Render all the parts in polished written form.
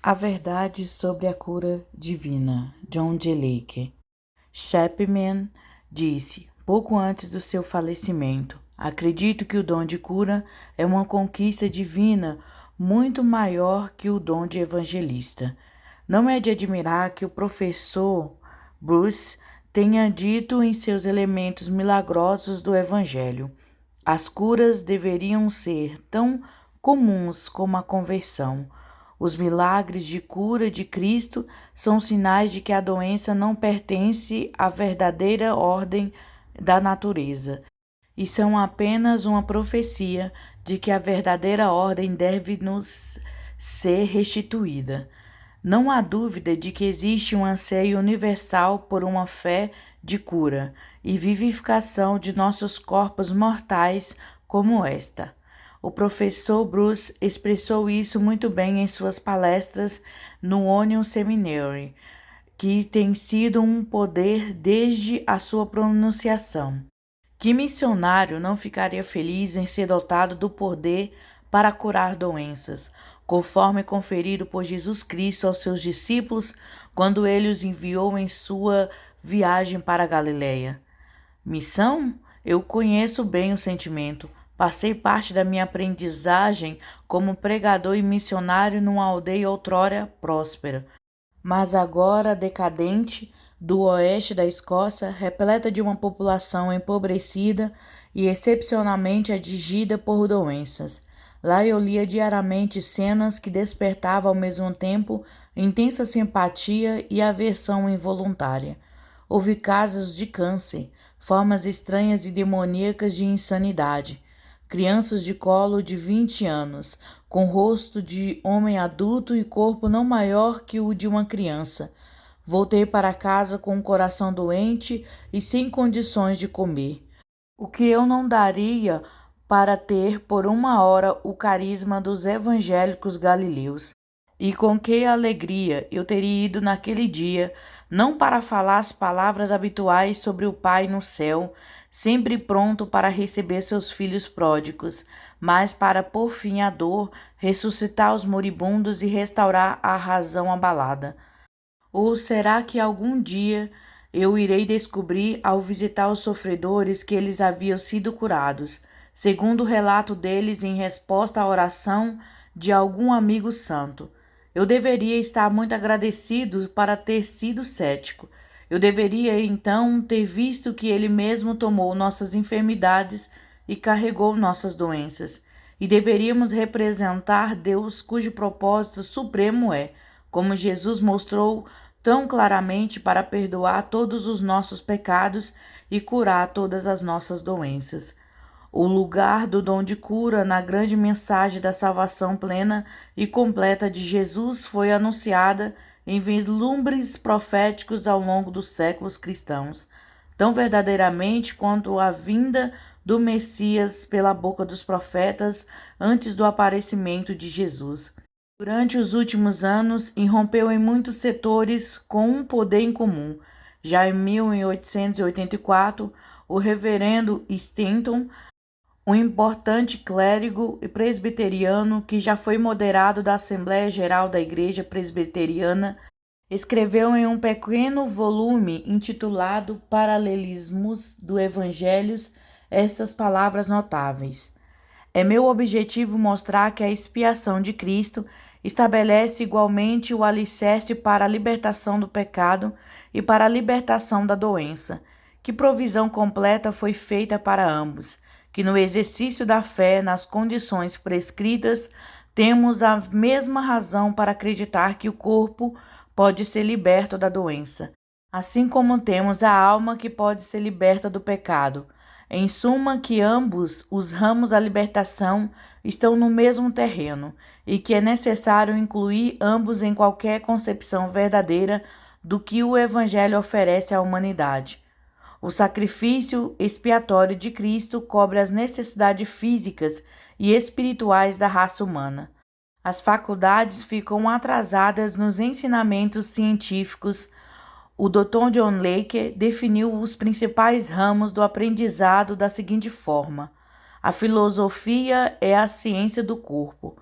A Verdade sobre a Cura Divina, John G. Lake. Chapman disse, pouco antes do seu falecimento, acredito que o dom de cura é uma conquista divina muito maior que o dom de evangelista. Não é de admirar que o professor Bruce tenha dito em seus elementos milagrosos do Evangelho: as curas deveriam ser tão comuns como a conversão. Os milagres de cura de Cristo são sinais de que a doença não pertence à verdadeira ordem da natureza e são apenas uma profecia de que a verdadeira ordem deve nos ser restituída. Não há dúvida de que existe um anseio universal por uma fé de cura e vivificação de nossos corpos mortais como esta. O professor Bruce expressou isso muito bem em suas palestras no Onion Seminary, que tem sido um poder desde a sua pronunciação. Que missionário não ficaria feliz em ser dotado do poder para curar doenças, conforme conferido por Jesus Cristo aos seus discípulos quando ele os enviou em sua viagem para a Galileia? Missão? Eu conheço bem o sentimento. Passei parte da minha aprendizagem como pregador e missionário numa aldeia outrora próspera, mas agora decadente, do oeste da Escócia, repleta de uma população empobrecida e excepcionalmente atingida por doenças. Lá eu lia diariamente cenas que despertavam ao mesmo tempo intensa simpatia e aversão involuntária. Houve casos de câncer, formas estranhas e demoníacas de insanidade. Crianças de colo de 20 anos, com rosto de homem adulto e corpo não maior que o de uma criança. Voltei para casa com o coração doente e sem condições de comer. O que eu não daria para ter por uma hora o carisma dos evangélicos galileus. E com que alegria eu teria ido naquele dia, não para falar as palavras habituais sobre o Pai no céu, sempre pronto para receber seus filhos pródigos, mas para pôr fim à dor, ressuscitar os moribundos e restaurar a razão abalada. Ou será que algum dia eu irei descobrir, ao visitar os sofredores, que eles haviam sido curados, segundo o relato deles em resposta à oração de algum amigo santo? Eu deveria estar muito agradecido para ter sido cético. Eu deveria, então, ter visto que ele mesmo tomou nossas enfermidades e carregou nossas doenças. E deveríamos representar Deus, cujo propósito supremo é, como Jesus mostrou tão claramente, para perdoar todos os nossos pecados e curar todas as nossas doenças. O lugar do dom de cura na grande mensagem da salvação plena e completa de Jesus foi anunciada em vislumbres proféticos ao longo dos séculos cristãos, tão verdadeiramente quanto a vinda do Messias pela boca dos profetas antes do aparecimento de Jesus. Durante os últimos anos, irrompeu em muitos setores com um poder em comum. Já em 1884, o reverendo Stanton, um importante clérigo e presbiteriano que já foi moderado da Assembleia Geral da Igreja Presbiteriana, escreveu em um pequeno volume intitulado Paralelismos do Evangelhos estas palavras notáveis. É meu objetivo mostrar que a expiação de Cristo estabelece igualmente o alicerce para a libertação do pecado e para a libertação da doença, que provisão completa foi feita para ambos, que no exercício da fé nas condições prescritas temos a mesma razão para acreditar que o corpo pode ser liberto da doença, assim como temos a alma que pode ser liberta do pecado. Em suma, que ambos os ramos da libertação estão no mesmo terreno e que é necessário incluir ambos em qualquer concepção verdadeira do que o Evangelho oferece à humanidade. O sacrifício expiatório de Cristo cobre as necessidades físicas e espirituais da raça humana. As faculdades ficam atrasadas nos ensinamentos científicos. O Dr. John Lake definiu os principais ramos do aprendizado da seguinte forma: a filosofia é a ciência do corpo,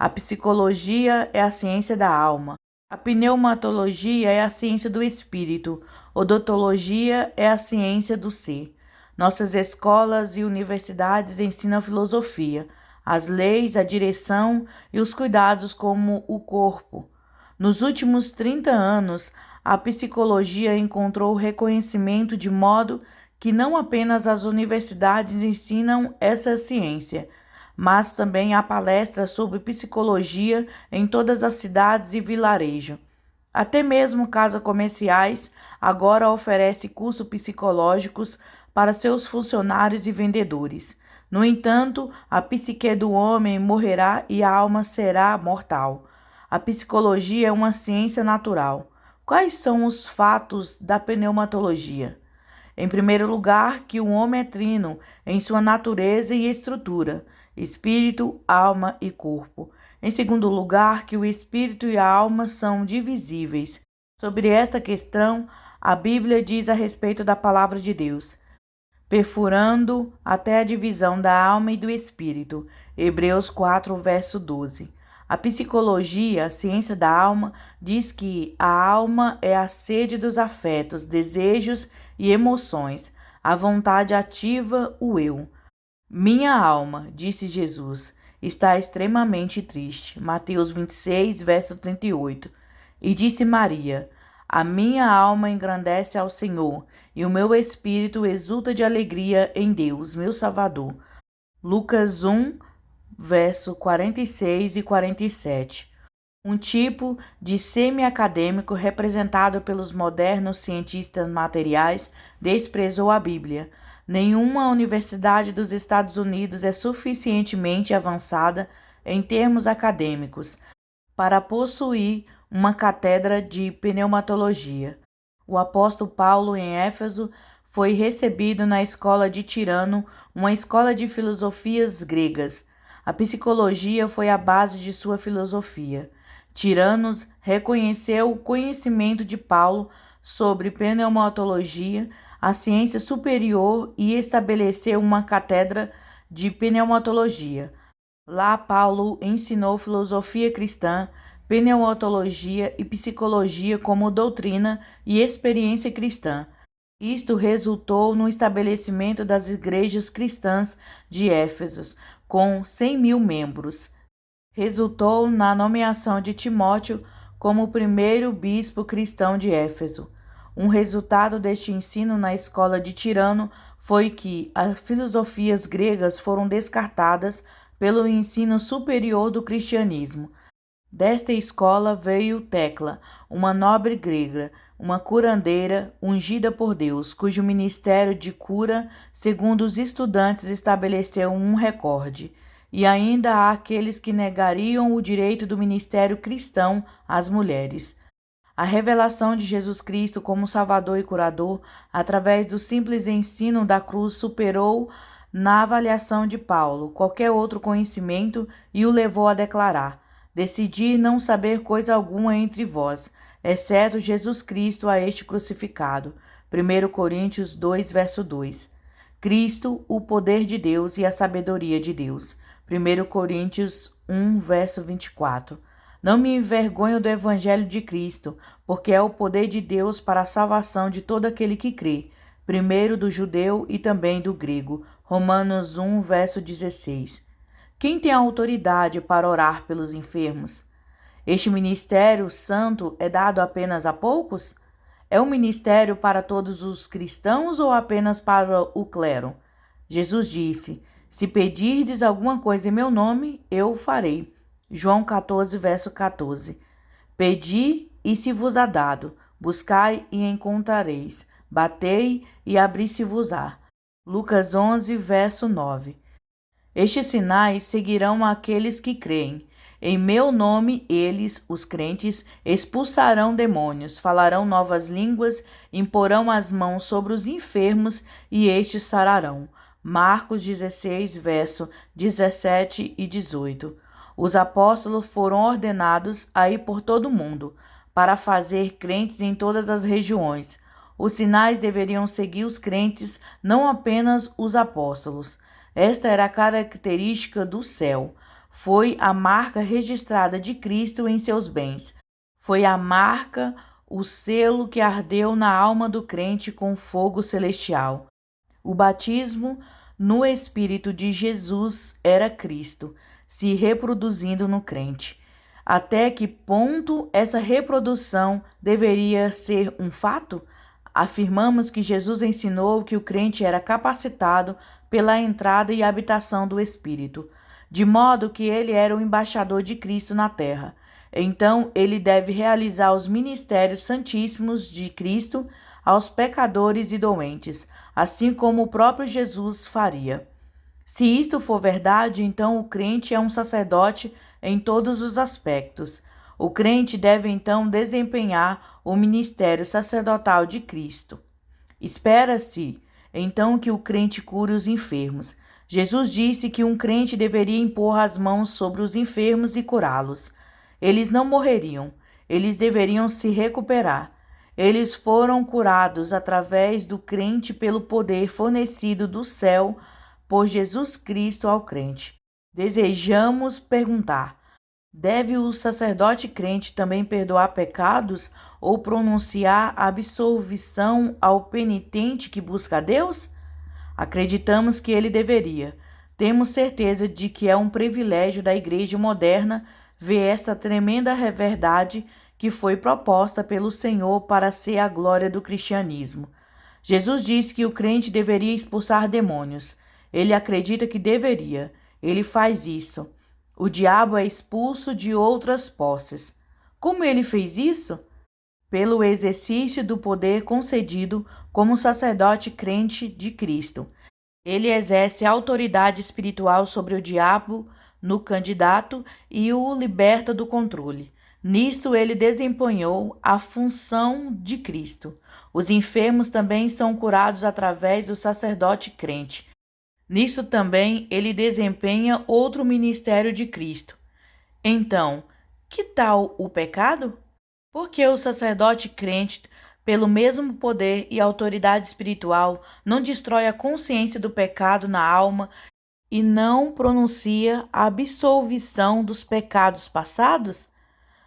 A psicologia é a ciência da alma. A pneumatologia é a ciência do espírito. Odontologia é a ciência do ser. Nossas escolas e universidades ensinam filosofia, as leis, a direção e os cuidados como o corpo. Nos últimos 30 anos, a psicologia encontrou reconhecimento de modo que não apenas as universidades ensinam essa ciência, mas também há palestras sobre psicologia em todas as cidades e vilarejo. Até mesmo casas comerciais agora oferecem cursos psicológicos para seus funcionários e vendedores. No entanto, a psique do homem morrerá e a alma será mortal. A psicologia é uma ciência natural. Quais são os fatos da pneumatologia? Em primeiro lugar, que o homem é trino em sua natureza e estrutura, espírito, alma e corpo. Em segundo lugar, que o espírito e a alma são divisíveis. Sobre esta questão, a Bíblia diz a respeito da palavra de Deus, perfurando até a divisão da alma e do espírito. Hebreus 4, verso 12. A psicologia, a ciência da alma, diz que a alma é a sede dos afetos, desejos e emoções, a vontade ativa, o eu. Minha alma, disse Jesus, está extremamente triste. Mateus 26, verso 38. E disse Maria, a minha alma engrandece ao Senhor, e o meu espírito exulta de alegria em Deus, meu Salvador. Lucas 1, verso 46 e 47. Um tipo de semi-acadêmico representado pelos modernos cientistas materiais desprezou a Bíblia. Nenhuma universidade dos Estados Unidos é suficientemente avançada em termos acadêmicos para possuir uma cátedra de pneumatologia. O apóstolo Paulo, em Éfeso, foi recebido na escola de Tirano, uma escola de filosofias gregas. A psicologia foi a base de sua filosofia. Tiranos reconheceu o conhecimento de Paulo sobre pneumatologia, a ciência superior, e estabeleceu uma cátedra de pneumatologia. Lá, Paulo ensinou filosofia cristã, pneumatologia e psicologia como doutrina e experiência cristã. Isto resultou no estabelecimento das igrejas cristãs de Éfeso, com 100.000 membros. Resultou na nomeação de Timóteo como o primeiro bispo cristão de Éfeso. Um resultado deste ensino na escola de Tirano foi que as filosofias gregas foram descartadas pelo ensino superior do cristianismo. Desta escola veio Tecla, uma nobre grega, uma curandeira ungida por Deus, cujo ministério de cura, segundo os estudantes, estabeleceu um recorde. E ainda há aqueles que negariam o direito do ministério cristão às mulheres. A revelação de Jesus Cristo como Salvador e Curador, através do simples ensino da cruz, superou, na avaliação de Paulo, qualquer outro conhecimento e o levou a declarar: decidi não saber coisa alguma entre vós, exceto Jesus Cristo a este crucificado. 1 Coríntios 2, verso 2. Cristo, o poder de Deus e a sabedoria de Deus. 1 Coríntios 1, verso 24. Não me envergonho do Evangelho de Cristo, porque é o poder de Deus para a salvação de todo aquele que crê, primeiro do judeu e também do grego. Romanos 1, verso 16. Quem tem autoridade para orar pelos enfermos? Este ministério santo é dado apenas a poucos? É um ministério para todos os cristãos ou apenas para o clero? Jesus disse: se pedirdes alguma coisa em meu nome, eu o farei. João 14, verso 14. Pedi e se vos há dado, buscai e encontrareis, batei e abri-se-vos-á. Lucas 11, verso 9. Estes sinais seguirão aqueles que creem. Em meu nome, eles, os crentes, expulsarão demônios, falarão novas línguas, imporão as mãos sobre os enfermos e estes sararão. Marcos 16, verso 17 e 18. Os apóstolos foram ordenados a ir por todo o mundo, para fazer crentes em todas as regiões. Os sinais deveriam seguir os crentes, não apenas os apóstolos. Esta era a característica do céu. foi a marca registrada de Cristo em seus bens. Foi a marca, o selo que ardeu na alma do crente com fogo celestial. O batismo no Espírito de Jesus era Cristo, se reproduzindo no crente. Até que ponto essa reprodução deveria ser um fato? Afirmamos que Jesus ensinou que o crente era capacitado pela entrada e habitação do Espírito, de modo que ele era o embaixador de Cristo na terra. Então, ele deve realizar os ministérios santíssimos de Cristo aos pecadores e doentes, assim como o próprio Jesus faria. Se isto for verdade, então o crente é um sacerdote em todos os aspectos. O crente deve então desempenhar o ministério sacerdotal de Cristo. Espera-se então que o crente cure os enfermos. Jesus disse que um crente deveria impor as mãos sobre os enfermos e curá-los. Eles não morreriam, eles deveriam se recuperar. Eles foram curados através do crente pelo poder fornecido do céu por Jesus Cristo ao crente. Desejamos perguntar: deve o sacerdote crente também perdoar pecados ou pronunciar absolvição ao penitente que busca a Deus? Acreditamos que ele deveria. Temos certeza de que é um privilégio da igreja moderna ver essa tremenda verdade que foi proposta pelo Senhor para ser a glória do cristianismo. Jesus disse que o crente deveria expulsar demônios. Ele acredita que deveria. Ele faz isso. O diabo é expulso de outras posses. Como ele fez isso? Pelo exercício do poder concedido como sacerdote crente de Cristo. Ele exerce autoridade espiritual sobre o diabo no candidato e o liberta do controle. Nisto ele desempenhou a função de Cristo. Os enfermos também são curados através do sacerdote crente. Nisto também ele desempenha outro ministério de Cristo. Então, que tal o pecado? Porque o sacerdote crente, pelo mesmo poder e autoridade espiritual, não destrói a consciência do pecado na alma e não pronuncia a absolvição dos pecados passados?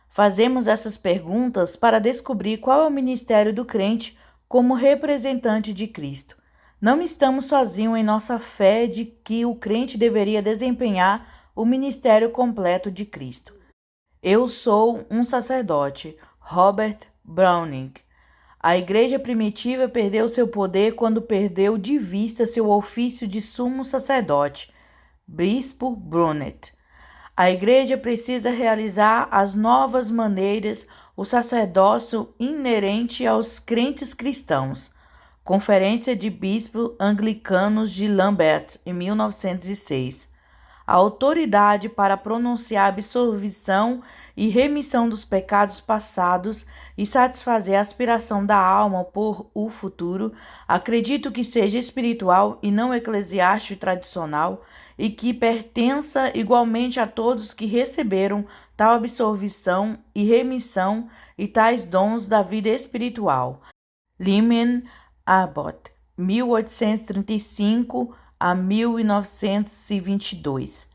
Fazemos essas perguntas para descobrir qual é o ministério do crente como representante de Cristo. Não estamos sozinhos em nossa fé de que o crente deveria desempenhar o ministério completo de Cristo. Eu sou um sacerdote, Robert Browning. A igreja primitiva perdeu seu poder quando perdeu de vista seu ofício de sumo sacerdote, Bispo Brunet. A igreja precisa realizar as novas maneiras, o sacerdócio inerente aos crentes cristãos. Conferência de Bispos Anglicanos de Lambeth, em 1906. A autoridade para pronunciar absolvição e remissão dos pecados passados e satisfazer a aspiração da alma por o futuro, acredito que seja espiritual e não eclesiástico e tradicional, e que pertença igualmente a todos que receberam tal absolvição e remissão e tais dons da vida espiritual. Lyman Abbott, 1835 a 1922.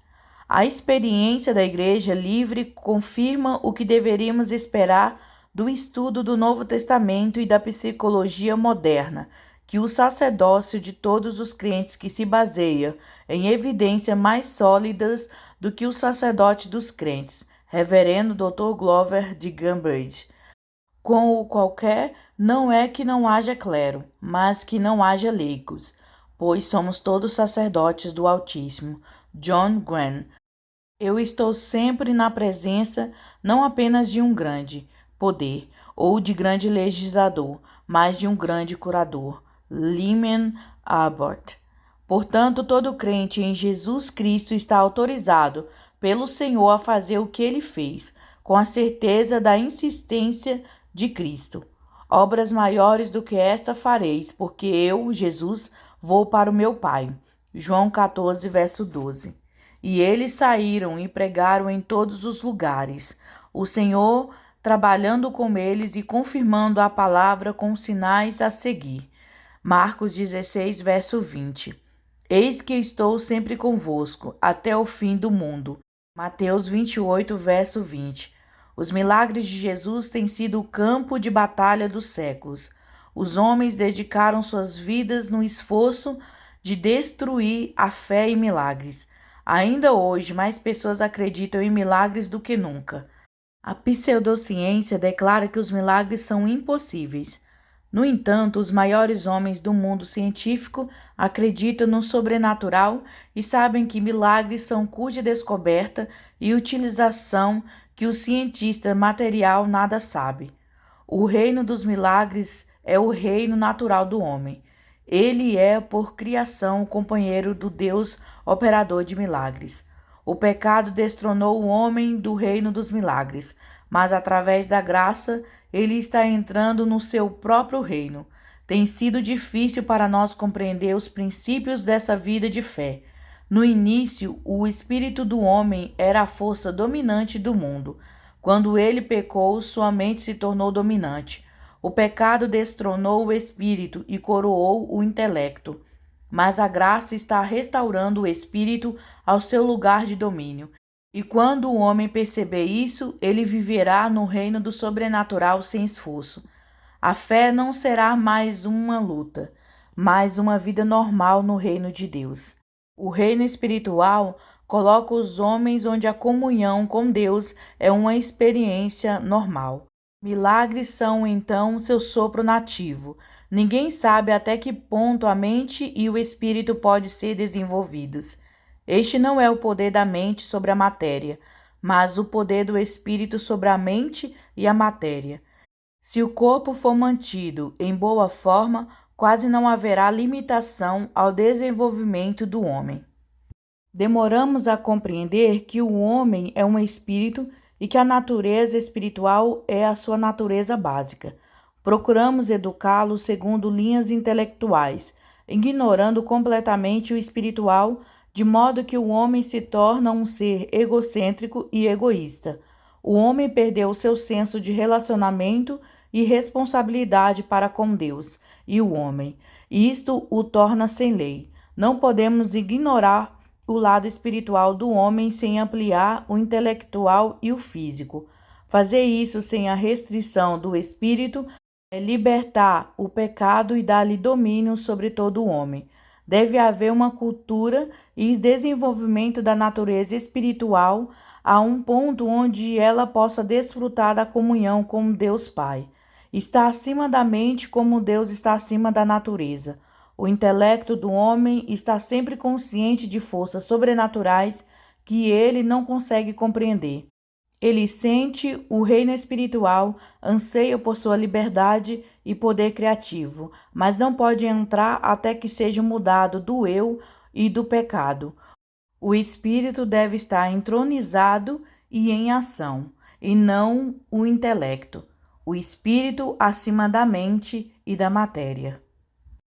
A experiência da Igreja Livre confirma o que deveríamos esperar do estudo do Novo Testamento e da psicologia moderna, que o sacerdócio de todos os crentes que se baseia em evidências mais sólidas do que o sacerdote dos crentes, Reverendo Dr. Glover de Cambridge. Com o qualquer não é que não haja clero, mas que não haja leigos, pois somos todos sacerdotes do Altíssimo. John Gwen. Eu estou sempre na presença não apenas de um grande poder ou de grande legislador, mas de um grande curador. Lyman Abbott. Portanto, todo crente em Jesus Cristo está autorizado pelo Senhor a fazer o que ele fez, com a certeza da insistência de Cristo. Obras maiores do que esta fareis, porque eu, Jesus, vou para o meu Pai. João 14, verso 12. E eles saíram e pregaram em todos os lugares, o Senhor trabalhando com eles e confirmando a palavra com sinais a seguir. Marcos 16, verso 20. Eis que estou sempre convosco, até o fim do mundo. Mateus 28, verso 20. Os milagres de Jesus têm sido o campo de batalha dos séculos. Os homens dedicaram suas vidas no esforço de destruir a fé em milagres. Ainda hoje, mais pessoas acreditam em milagres do que nunca. A pseudociência declara que os milagres são impossíveis. No entanto, os maiores homens do mundo científico acreditam no sobrenatural e sabem que milagres são cuja descoberta e utilização que o cientista material nada sabe. O reino dos milagres é o reino natural do homem. Ele é, por criação, o companheiro do Deus operador de milagres. O pecado destronou o homem do reino dos milagres, mas através da graça ele está entrando no seu próprio reino. Tem sido difícil para nós compreender os princípios dessa vida de fé. No início, o espírito do homem era a força dominante do mundo. Quando ele pecou, sua mente se tornou dominante. O pecado destronou o espírito e coroou o intelecto. Mas a graça está restaurando o espírito ao seu lugar de domínio. E quando o homem perceber isso, ele viverá no reino do sobrenatural sem esforço. A fé não será mais uma luta, mas uma vida normal no reino de Deus. O reino espiritual coloca os homens onde a comunhão com Deus é uma experiência normal. Milagres são, então, seu sopro nativo. Ninguém sabe até que ponto a mente e o espírito podem ser desenvolvidos. Este não é o poder da mente sobre a matéria, mas o poder do espírito sobre a mente e a matéria. Se o corpo for mantido em boa forma, quase não haverá limitação ao desenvolvimento do homem. Demoramos a compreender que o homem é um espírito e que a natureza espiritual é a sua natureza básica. Procuramos educá-lo segundo linhas intelectuais, ignorando completamente o espiritual, de modo que o homem se torna um ser egocêntrico e egoísta. O homem perdeu seu senso de relacionamento e responsabilidade para com Deus e o homem. Isto o torna sem lei. Não podemos ignorar o lado espiritual do homem sem ampliar o intelectual e o físico. Fazer isso sem a restrição do espírito é libertar o pecado e dar-lhe domínio sobre todo o homem. Deve haver uma cultura e desenvolvimento da natureza espiritual a um ponto onde ela possa desfrutar da comunhão com Deus Pai. Está acima da mente como Deus está acima da natureza. O intelecto do homem está sempre consciente de forças sobrenaturais que ele não consegue compreender. Ele sente o reino espiritual, anseia por sua liberdade e poder criativo, mas não pode entrar até que seja mudado do eu e do pecado. O espírito deve estar entronizado e em ação, e não o intelecto. O espírito acima da mente e da matéria.